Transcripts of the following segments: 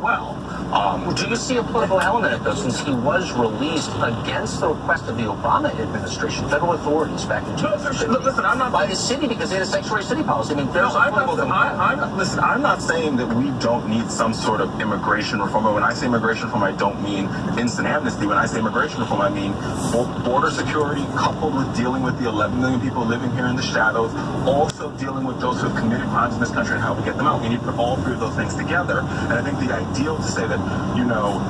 well. Do you see a political element of this, since he was released against the request of the Obama administration, federal authorities back in 2015, listen, I'm not by the city because they had a sanctuary city policy? I mean, there's listen, I'm not saying that we don't need some sort of immigration reform. But when I say immigration reform, I don't mean instant amnesty. When I say immigration reform, I mean border security coupled with dealing with the 11 million people living here in the shadows, also dealing with those who have committed crimes in this country and how we get them out. We need to put all three of those things together. And I think the ideal to say that,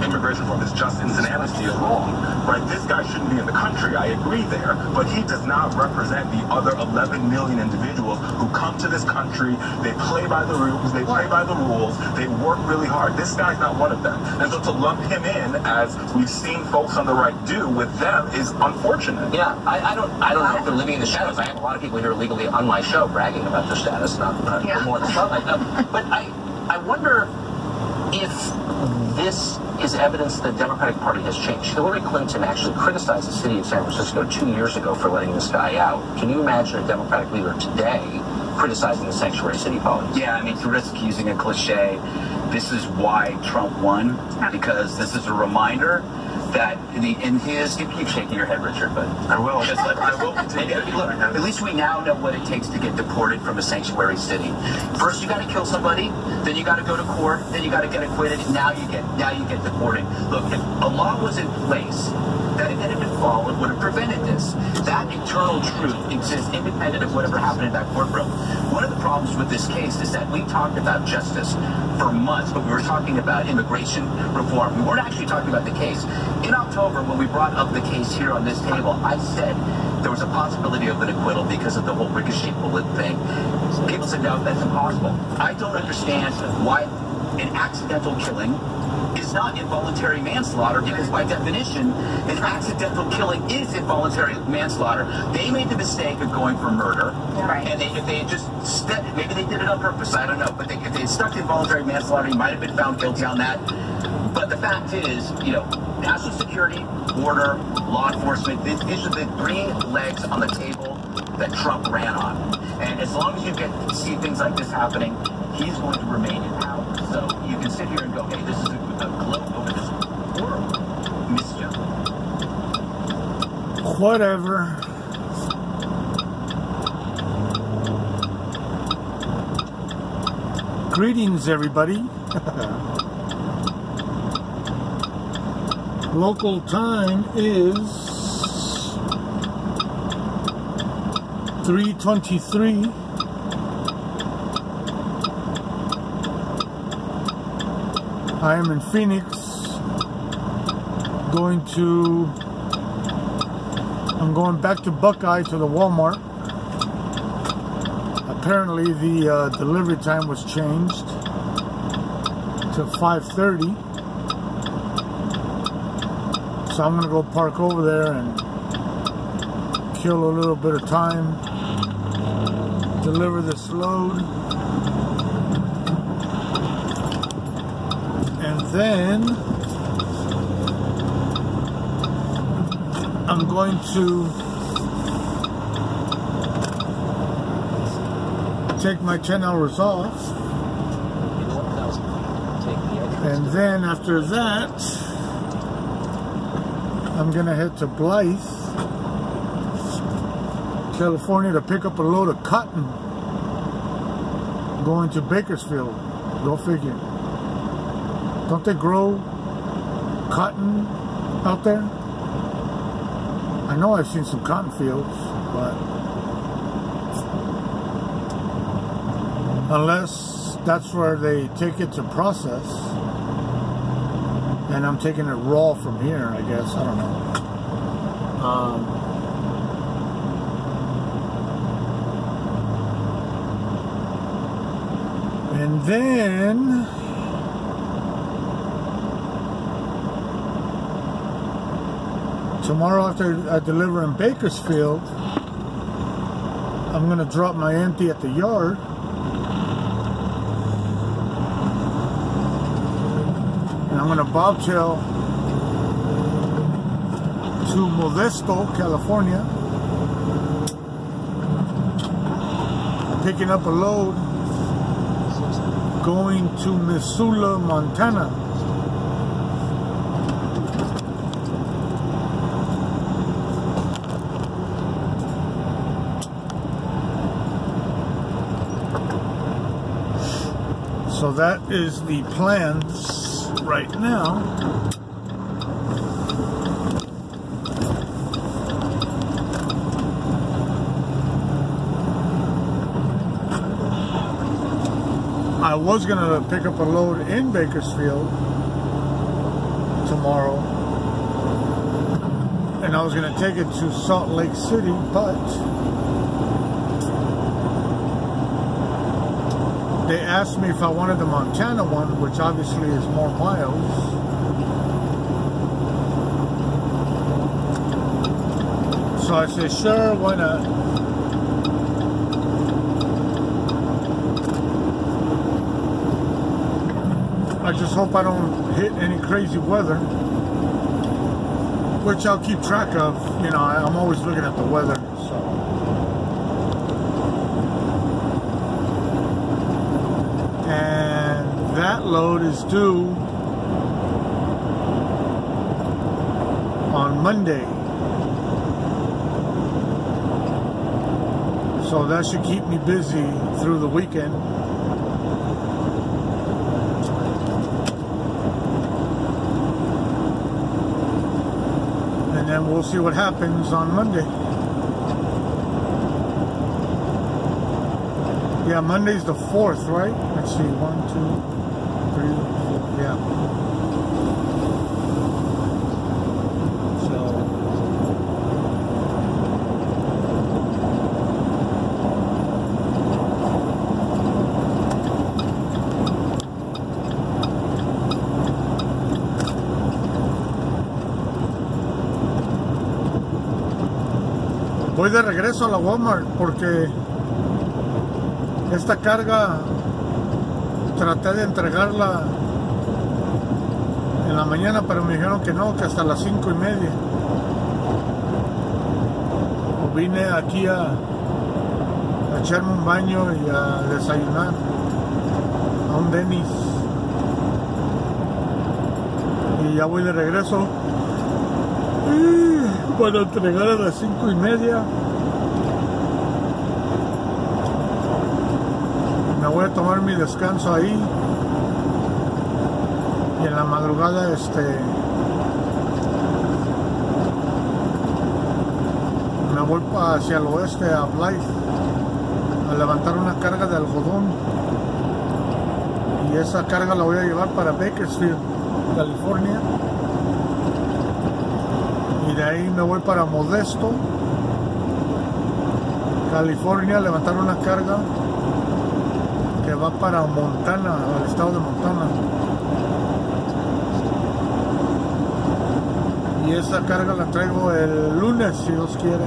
immigration reform is just instant amnesty is wrong, right? This guy shouldn't be in the country. I agree there, but he does not represent the other 11 million individuals who come to this country. They play by the rules. They play by the rules. They work really hard. This guy's not one of them. And so to lump him in, as we've seen folks on the right do with them, is unfortunate. Yeah, I don't know if they're living in the shadows. I have a lot of people here legally on my show bragging about their status, not more than spotlight. But I wonder if this is evidence the Democratic Party has changed. Hillary Clinton actually criticized the city of San Francisco 2 years ago for letting this guy out. Can you imagine a Democratic leader today criticizing the sanctuary city policy? Yeah, I mean, to risk using a cliche, this is why Trump won, because this is a reminder that in his, you keep shaking your head, Richard, but I will. I will continue. Look, at least we now know what it takes to get deported from a sanctuary city. First, you got to kill somebody, then you got to go to court, then you got to get acquitted. Now you get deported. Look, if a law was in place that it had been followed, would have prevented this. That internal truth exists independent of whatever happened in that courtroom. One of the problems with this case is that we talked about justice for months, but we were talking about immigration reform. We weren't actually talking about the case. In October, when we brought up the case here on this table, I said there was a possibility of an acquittal because of the whole ricochet bullet thing. People said, no, that's impossible. I don't understand why an accidental killing is not involuntary manslaughter, because by definition, an accidental killing is involuntary manslaughter. They made the mistake of going for murder, and if they had just maybe they did it on purpose, I don't know, but if they had stuck to involuntary manslaughter, he might have been found guilty on that. But the fact is, national security, border, law enforcement, these are the three legs on the table that Trump ran on. And as long as you get to see things like this happening, he's going to remain in power. So you can sit here and go, hey, this is a gloat over this horrible mischief. Whatever. Greetings, everybody. Local time is 3:23. I am in Phoenix. I'm going back to Buckeye to the Walmart. Apparently the delivery time was changed to 5:30. So I'm going to go park over there and kill a little bit of time, deliver this load, and then I'm going to take my 10 hours off, and then after that I'm gonna head to Blythe, California to pick up a load of cotton going to Bakersfield. Go figure. Don't they grow cotton out there? I know I've seen some cotton fields, but unless that's where they take it to process, and I'm taking it raw from here, I guess. I don't know. And then tomorrow, after I deliver in Bakersfield, I'm going to drop my empty at the yard. And I'm going to bobtail to Modesto, California, picking up a load going to Missoula, Montana. So that is the plans right now. I was going to pick up a load in Bakersfield tomorrow, and I was going to take it to Salt Lake City, but they asked me if I wanted the Montana one, which obviously is more miles. So I said, sure, why not? I just hope I don't hit any crazy weather, which I'll keep track of. You know, I'm always looking at the weather, so. And that load is due on Monday. So that should keep me busy through the weekend. And then we'll see what happens on Monday. Yeah, Monday's the 4th, right? Let's see, 1, 2, 3, 4, yeah. Voy de regreso a la Walmart porque esta carga traté de entregarla en la mañana, pero me dijeron que no, que hasta las 5:30. Vine aquí a echarme un baño y a desayunar a un Denny's, y ya voy de regreso para entregar a las 5:30. Me voy a tomar mi descanso ahí, y en la madrugada me voy hacia el oeste a Blythe a levantar una carga de algodón, y esa carga la voy a llevar para Bakersfield, California. Y de ahí me voy para Modesto, California, a levantar una carga que va para Montana, al estado de Montana. Y esa carga la traigo el lunes, si Dios quiere.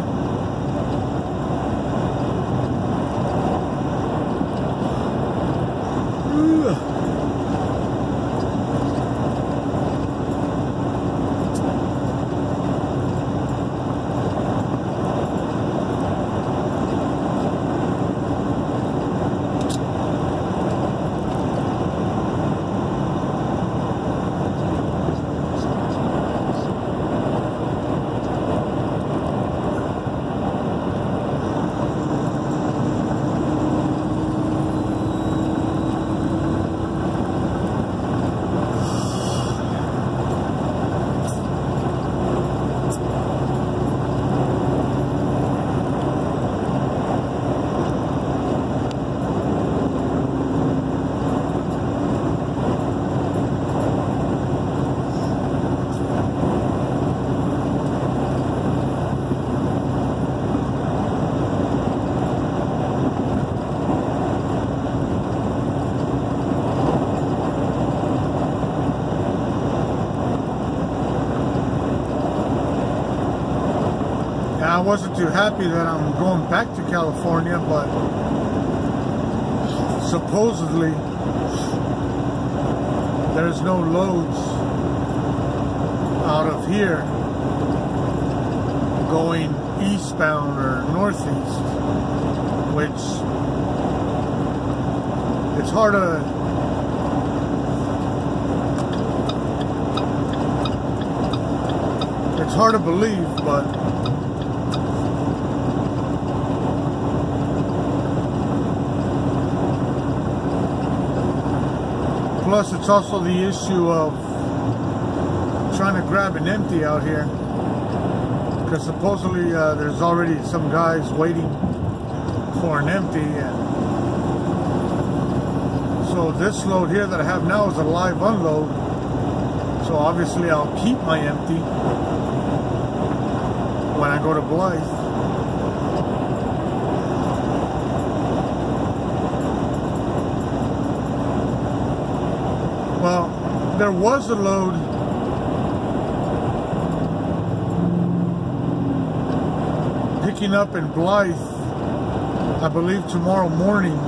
I wasn't too happy that I'm going back to California, but supposedly there's no loads out of here going eastbound or northeast, which it's hard to It's hard to believe, but plus it's also the issue of trying to grab an empty out here, because supposedly there's already some guys waiting for an empty, and so this load here that I have now is a live unload, so obviously I'll keep my empty when I go to Blythe. Well, there was a load picking up in Blythe, I believe tomorrow morning,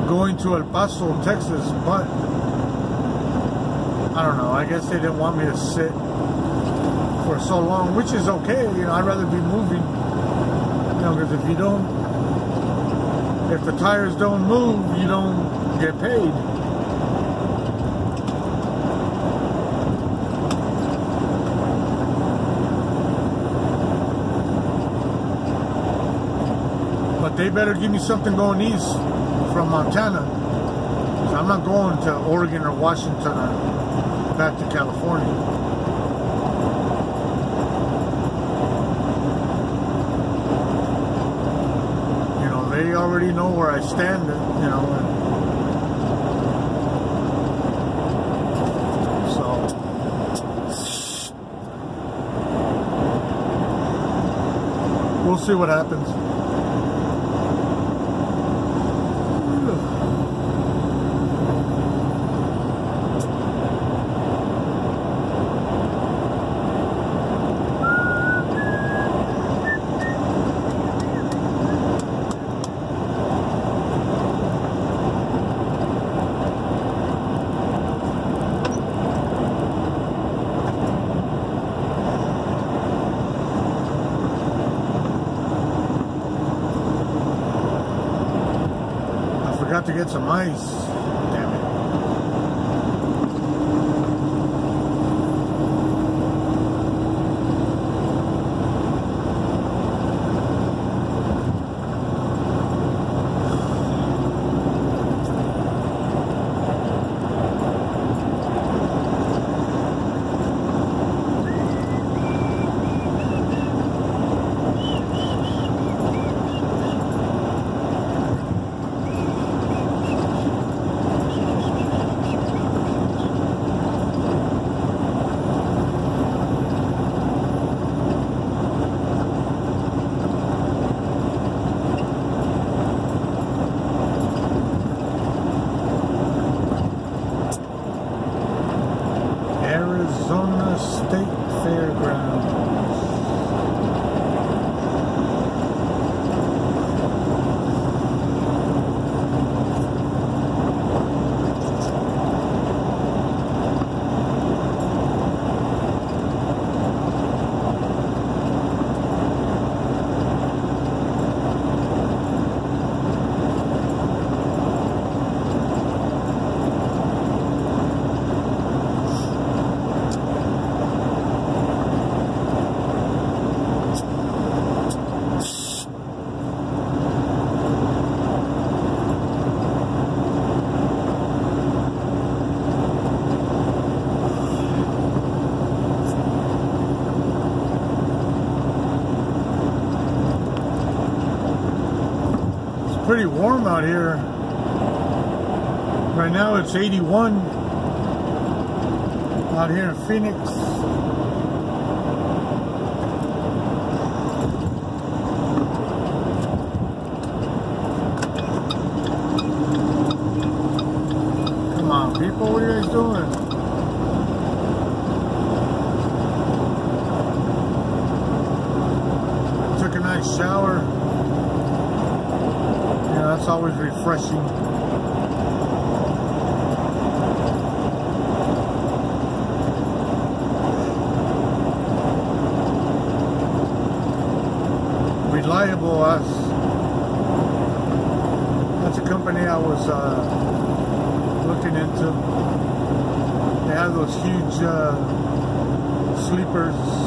going to El Paso, Texas, but I don't know, I guess they didn't want me to sit for so long, which is okay, you know, I'd rather be moving, you know, because if the tires don't move, you don't get paid. But they better give me something going east from Montana. So I'm not going to Oregon or Washington or back to California. You know, they already know where I stand, you know. So we'll see what happens. To get some ice. Damn it. Arizona State Fairgrounds. Pretty warm out here. Right now it's 81 out here in Phoenix. Come on, people, what are you guys doing? Took a nice shower. That's always refreshing. Reliable, that's a company I was looking into. They have those huge sleepers